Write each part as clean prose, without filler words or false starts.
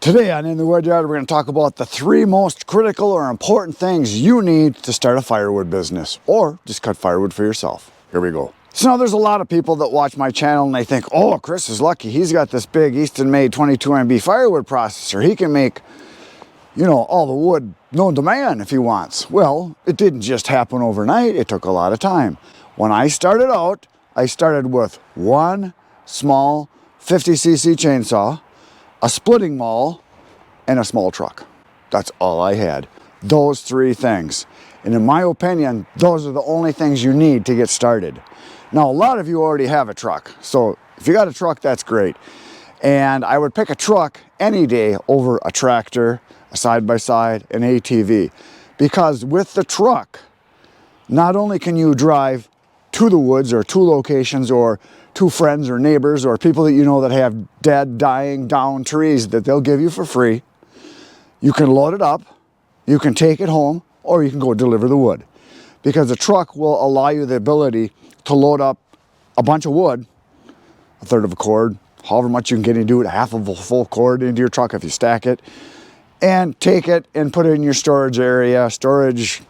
Today on In the Woodyard, we're going to talk about the 3 most critical or important things you need to start a firewood business, or just cut firewood for yourself. Here we go. So now there's a lot of people that watch my channel and they think, oh, Chris is lucky. He's got this big Easton made 22 MB firewood processor. He can make, you know, all the wood known to man if he wants. Well, it didn't just happen overnight. It took a lot of time. When I started out, I started with one small 50cc chainsaw, a splitting maul, and a small truck. That's all I had. Those 3 things. And in my opinion, those are the only things you need to get started. Now, a lot of you already have a truck. So if you got a truck, that's great. And I would pick a truck any day over a tractor, a side-by-side, an ATV. Because with the truck, not only can you drive to the woods or to locations or to friends or neighbors or people that you know that have dead, dying, down trees that they'll give you for free. You can load it up, you can take it home, or you can go deliver the wood. Because the truck will allow you the ability to load up a bunch of wood, a third of a cord, however much you can get into it, half of a full cord into your truck if you stack it, and take it and put it in your storage area, storage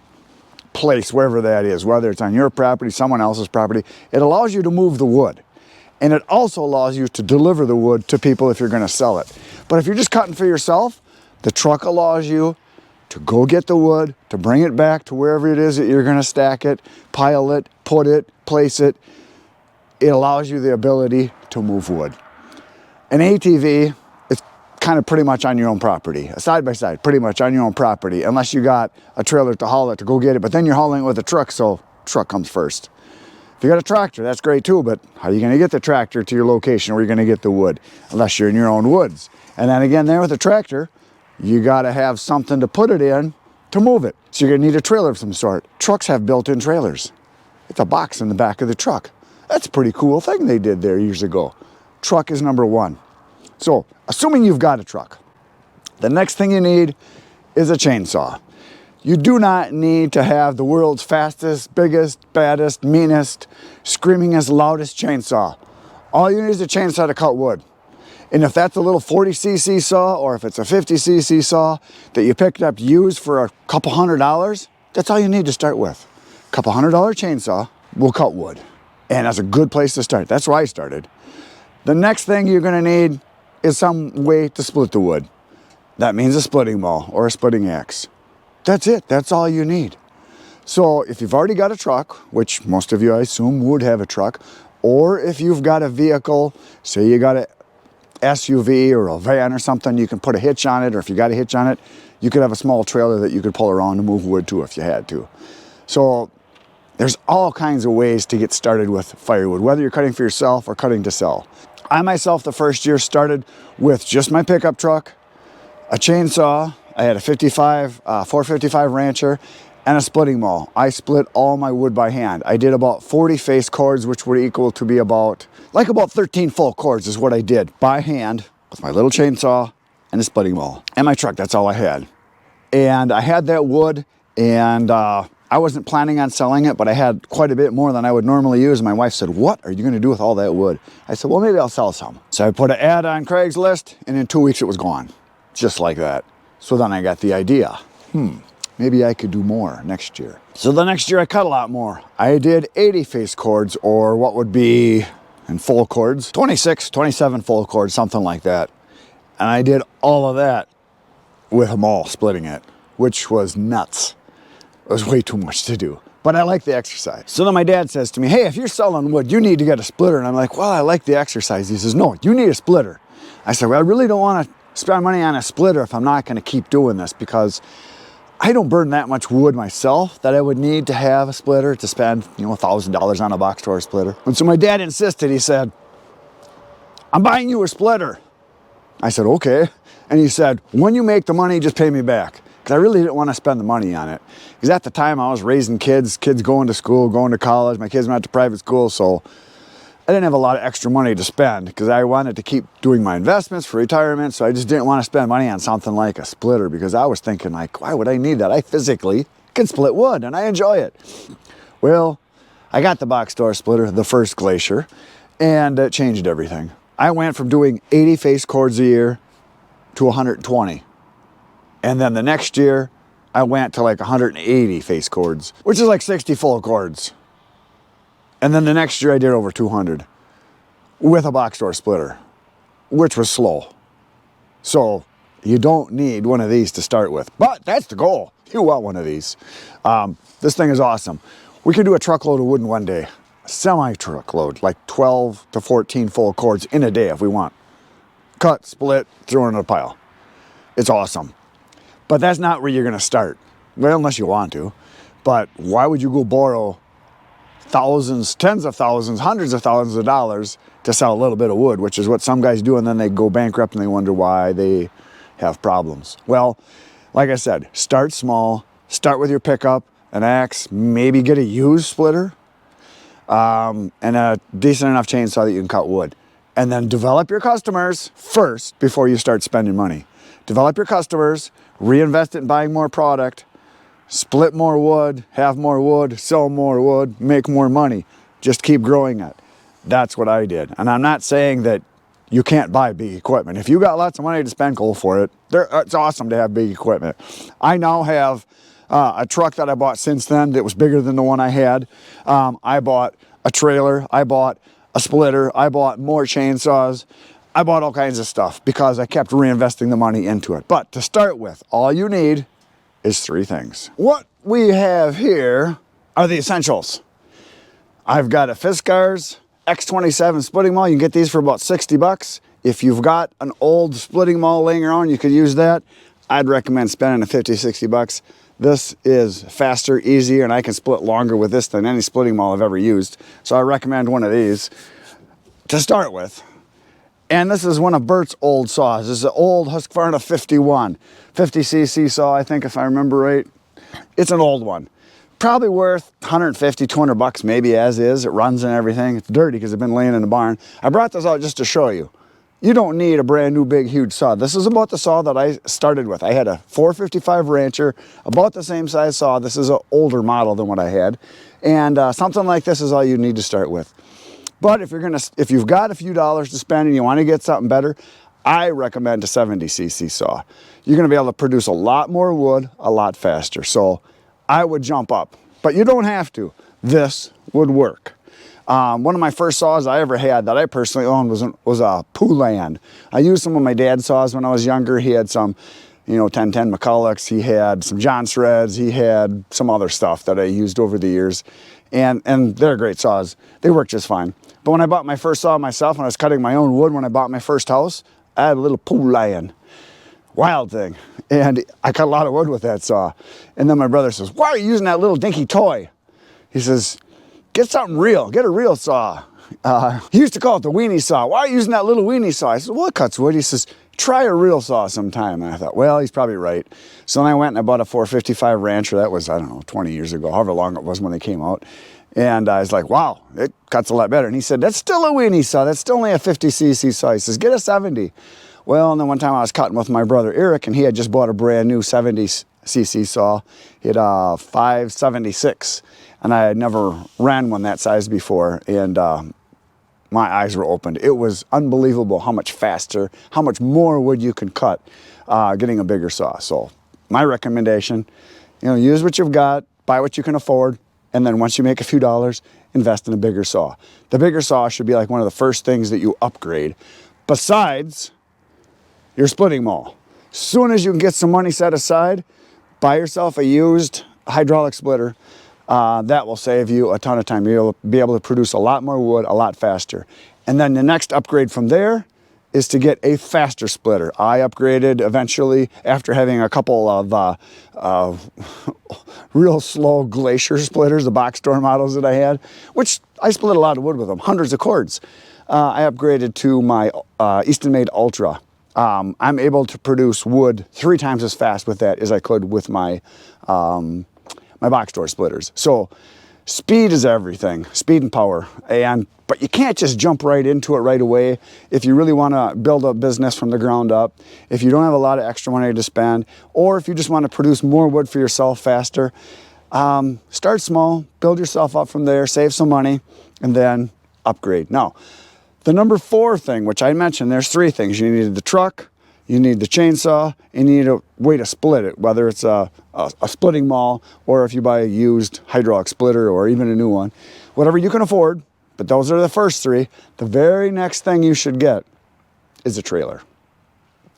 place, wherever that is, whether it's on your property, someone else's property. It allows you to move the wood. And it also allows you to deliver the wood to people if you're going to sell it. But if you're just cutting for yourself, the truck allows you to go get the wood, to bring it back to wherever it is that you're going to stack it, pile it, put it, place it. It allows you the ability to move wood. An ATV, it's kind of pretty much on your own property. A side-by-side, pretty much on your own property, unless you got a trailer to haul it to go get it. But then you're hauling it with a truck, so truck comes first. If you got a tractor, that's great too, but how are you going to get the tractor to your location where you're going to get the wood? Unless you're in your own woods. And then again, there with a tractor, you got to have something to put it in to move it. So you're going to need a trailer of some sort. Trucks have built-in trailers. It's a box in the back of the truck. That's a pretty cool thing they did there years ago. Truck is number 1. So, assuming you've got a truck, the next thing you need is a chainsaw. You do not need to have the world's fastest, biggest, baddest, meanest, screamingest, loudest chainsaw. All you need is a chainsaw to cut wood. And if that's a little 40cc saw, or if it's a 50cc saw that you picked up used for a couple $100, that's all you need to start with. A couple $100 chainsaw will cut wood. And that's a good place to start. That's where I started. The next thing you're going to need is some way to split the wood. That means a splitting maul or a splitting axe. That's it. That's all you need. So if you've already got a truck, which most of you I assume would have a truck, or if you've got a vehicle, say you got a SUV or a van or something, you can put a hitch on it, or if you got a hitch on it, you could have a small trailer that you could pull around to move wood to if you had to. So there's all kinds of ways to get started with firewood, whether you're cutting for yourself or cutting to sell. I myself, the first year, started with just my pickup truck, a chainsaw. I had a 455 Rancher, and a splitting maul. I split all my wood by hand. I did about 40 face cords, which would equal to be about 13 full cords is what I did by hand with my little chainsaw and a splitting maul. And my truck, that's all I had. And I had that wood, and I wasn't planning on selling it, but I had quite a bit more than I would normally use. And my wife said, what are you going to do with all that wood? I said, well, maybe I'll sell some. So I put an ad on Craigslist, and in 2 weeks it was gone. Just like that. So then I got the idea, maybe I could do more next year. So the next year I cut a lot more. I did 80 face cords, or what would be in full cords, 26, 27 full cords, something like that. And I did all of that with a maul splitting it, which was nuts. It was way too much to do. But I like the exercise. So then my dad says to me, hey, if you're selling wood, you need to get a splitter. And I'm like, well, I like the exercise. He says, no, you need a splitter. I said, well, I really don't want to spend money on a splitter if I'm not going to keep doing this, because I don't burn that much wood myself that I would need to have a splitter to spend, $1,000 on a box store splitter. And so my dad insisted. He said, I'm buying you a splitter. I said, okay. And he said, when you make the money, just pay me back. Because I really didn't want to spend the money on it. Because at the time I was raising kids going to school, going to college. My kids went to private school, so I didn't have a lot of extra money to spend because I wanted to keep doing my investments for retirement. So I just didn't want to spend money on something like a splitter, because I was thinking, like, why would I need that? I physically can split wood and I enjoy it. Well, I got the box store splitter, the first Glacier, and it changed everything. I went from doing 80 face cords a year to 120. And then the next year, I went to like 180 face cords, which is like 60 full cords. And then the next year I did over 200 with a box door splitter, which was slow. So you don't need one of these to start with, but that's the goal. You want one of these. This thing is awesome. We could do a truckload of wood in one day, semi-truckload, like 12 to 14 full cords in a day if we want. Cut, split, throw it in a pile. It's awesome. But that's not where you're gonna start. Well, unless you want to. But why would you go borrow thousands, tens of thousands, hundreds of thousands of dollars to sell a little bit of wood, which is what some guys do, and then they go bankrupt and they wonder why they have problems. Well, like I said, start small, start with your pickup, an axe, maybe get a used splitter, and a decent enough chainsaw that you can cut wood. And then develop your customers first before you start spending money. Develop your customers, reinvest it in buying more product, split more wood, have more wood, sell more wood, make more money. Just keep growing it. That's what I did. And I'm not saying that you can't buy big equipment. If you got lots of money to spend, go for it. It's awesome to have big equipment. I now have a truck that I bought since then that was bigger than the one I had. I bought a trailer. I bought a splitter. I bought more chainsaws. I bought all kinds of stuff because I kept reinvesting the money into it. But to start with, all you need is 3 things. What we have here are the essentials. I've got a Fiskars X27 splitting maul. You can get these for about 60 bucks. If you've got an old splitting maul laying around, you could use that. I'd recommend spending 50, 60 bucks. This is faster, easier, and I can split longer with this than any splitting maul I've ever used. So I recommend one of these to start with. And this is one of Bert's old saws. This is an old Husqvarna 51, 50cc saw, I think, if I remember right. It's an old one. Probably worth 150, 200 bucks maybe as is. It runs and everything. It's dirty because it's been laying in the barn. I brought this out just to show you. You don't need a brand new big huge saw. This is about the saw that I started with. I had a 455 Rancher, about the same size saw. This is an older model than what I had. And something like this is all you need to start with. But if you've got a few dollars to spend and you want to get something better, I recommend a 70cc saw. You're going to be able to produce a lot more wood a lot faster. So I would jump up, but you don't have to. This would work. One of my first saws I ever had that I personally owned was a Poulan. I used some of my dad's saws when I was younger. He had some, 1010 McCullochs. He had some John Shreds. He had some other stuff that I used over the years. And they're great saws. They work just fine. But when I bought my first saw myself, when I was cutting my own wood when I bought my first house, I had a little Poulan. Wild thing. And I cut a lot of wood with that saw. And then my brother says, "Why are you using that little dinky toy?" He says, "Get something real. Get a real saw." He used to call it the weenie saw. "Why are you using that little weenie saw?" I said, "Well, it cuts wood." He says, "Try a real saw sometime." And I thought, well, he's probably right. So then I went and I bought a 455 Rancher. That was, 20 years ago, however long it was when they came out. And I was like, wow, it cuts a lot better. And he said, "That's still a weenie saw. That's still only a 50cc saw." He says, "Get a 70. Well, and then one time I was cutting with my brother Eric, and he had just bought a brand new 70cc saw. He had a 576, and I had never ran one that size before, and my eyes were opened. It was unbelievable how much faster, how much more wood you can cut getting a bigger saw. So my recommendation, use what you've got, buy what you can afford, and then once you make a few dollars, invest in a bigger saw. The bigger saw should be like one of the first things that you upgrade, besides your splitting maul. As soon as you can get some money set aside, buy yourself a used hydraulic splitter. That will save you a ton of time. You'll be able to produce a lot more wood a lot faster. And then the next upgrade from there is to get a faster splitter. I upgraded eventually after having a couple of real slow Glacier splitters, the box door models that I had, which I split a lot of wood with them, hundreds of cords. I upgraded to my Easton Made Ultra. I'm able to produce wood 3 times as fast with that as I could with my my box door splitters. So speed is everything, speed and power. But you can't just jump right into it right away. If you really want to build a business from the ground up, if you don't have a lot of extra money to spend, or if you just want to produce more wood for yourself faster, start small, build yourself up from there, save some money, and then upgrade. Now, the number 4 thing, which I mentioned, there's 3 things. You needed the truck, you need the chainsaw, and you need a way to split it, whether it's a splitting maul, or if you buy a used hydraulic splitter or even a new one, whatever you can afford. But those are the first three. The very next thing you should get is a trailer.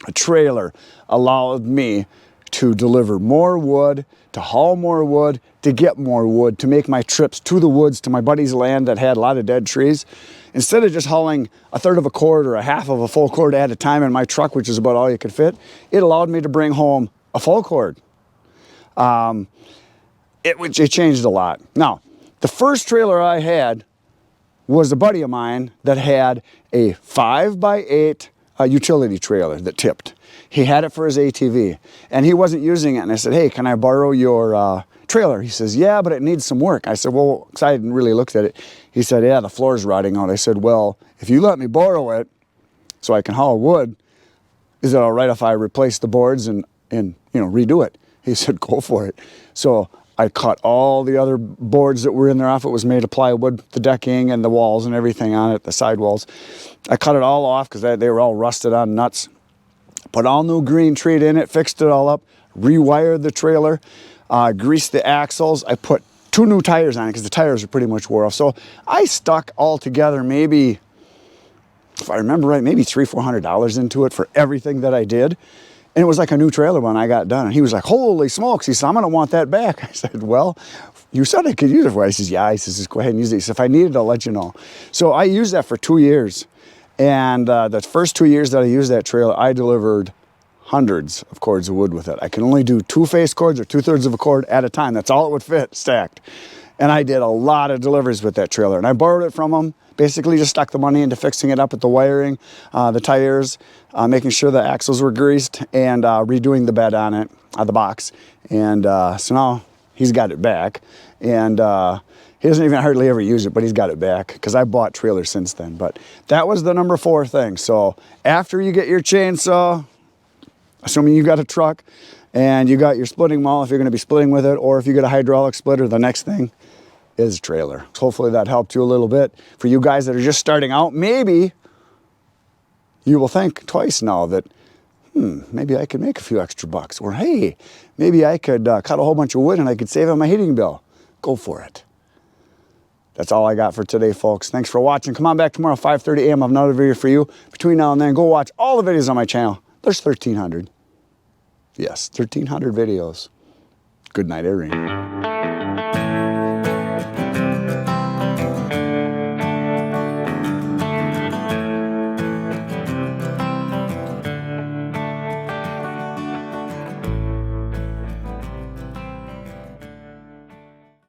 A trailer allowed me to deliver more wood, to haul more wood, to get more wood, to make my trips to the woods, to my buddy's land that had a lot of dead trees. Instead of just hauling a third of a cord or a half of a full cord at a time in my truck, which is about all you could fit, it allowed me to bring home a full cord. It changed a lot. Now, the first trailer I had was a buddy of mine that had a 5x8 utility trailer that tipped. He had it for his ATV, and he wasn't using it. And I said, hey, can I borrow your trailer? He says, yeah, but it needs some work. I said, well, because I hadn't really looked at it. He said, yeah, the floor's rotting out. I said, well, if you let me borrow it so I can haul wood, is it all right if I replace the boards and redo it? He said, go for it. So I cut all the other boards that were in there off. It was made of plywood, the decking and the walls and everything on it, the side walls. I cut it all off because they were all rusted on nuts. Put all new green treat in it, fixed it all up, rewired the trailer, greased the axles. I put 2 new tires on it because the tires are pretty much wore off. So I stuck all together maybe, if I remember right, maybe $300-400 into it for everything that I did. And it was like a new trailer when I got done. And he was like, holy smokes. He said, I'm going to want that back. I said, well, you said I could use it for it. He says, yeah. He says, just go ahead and use it. He said, if I need it, I'll let you know. So I used that for 2 years. And the first 2 years that I used that trailer, I delivered hundreds of cords of wood with it. I can only do 2 face cords or 2/3 of a cord at a time. That's all it would fit stacked. And I did a lot of deliveries with that trailer. And I borrowed it from him, basically just stuck the money into fixing it up with the wiring, the tires, making sure the axles were greased, and redoing the bed on it, the box. And so now he's got it back. And he doesn't even hardly ever use it, but he's got it back because I bought trailers since then. But that was the number 4 thing. So after you get your chainsaw, assuming you got a truck and you got your splitting maul if you're going to be splitting with it, or if you get a hydraulic splitter, the next thing is a trailer. Hopefully that helped you a little bit. For you guys that are just starting out, maybe you will think twice now that, maybe I could make a few extra bucks. Or, hey, maybe I could cut a whole bunch of wood and I could save on my heating bill. Go for it. That's all I got for today, folks. Thanks for watching. Come on back tomorrow, 5:30 a.m. I have another video for you. Between now and then, go watch all the videos on my channel. There's 1,300. Yes, 1,300 videos. Good night, Irene.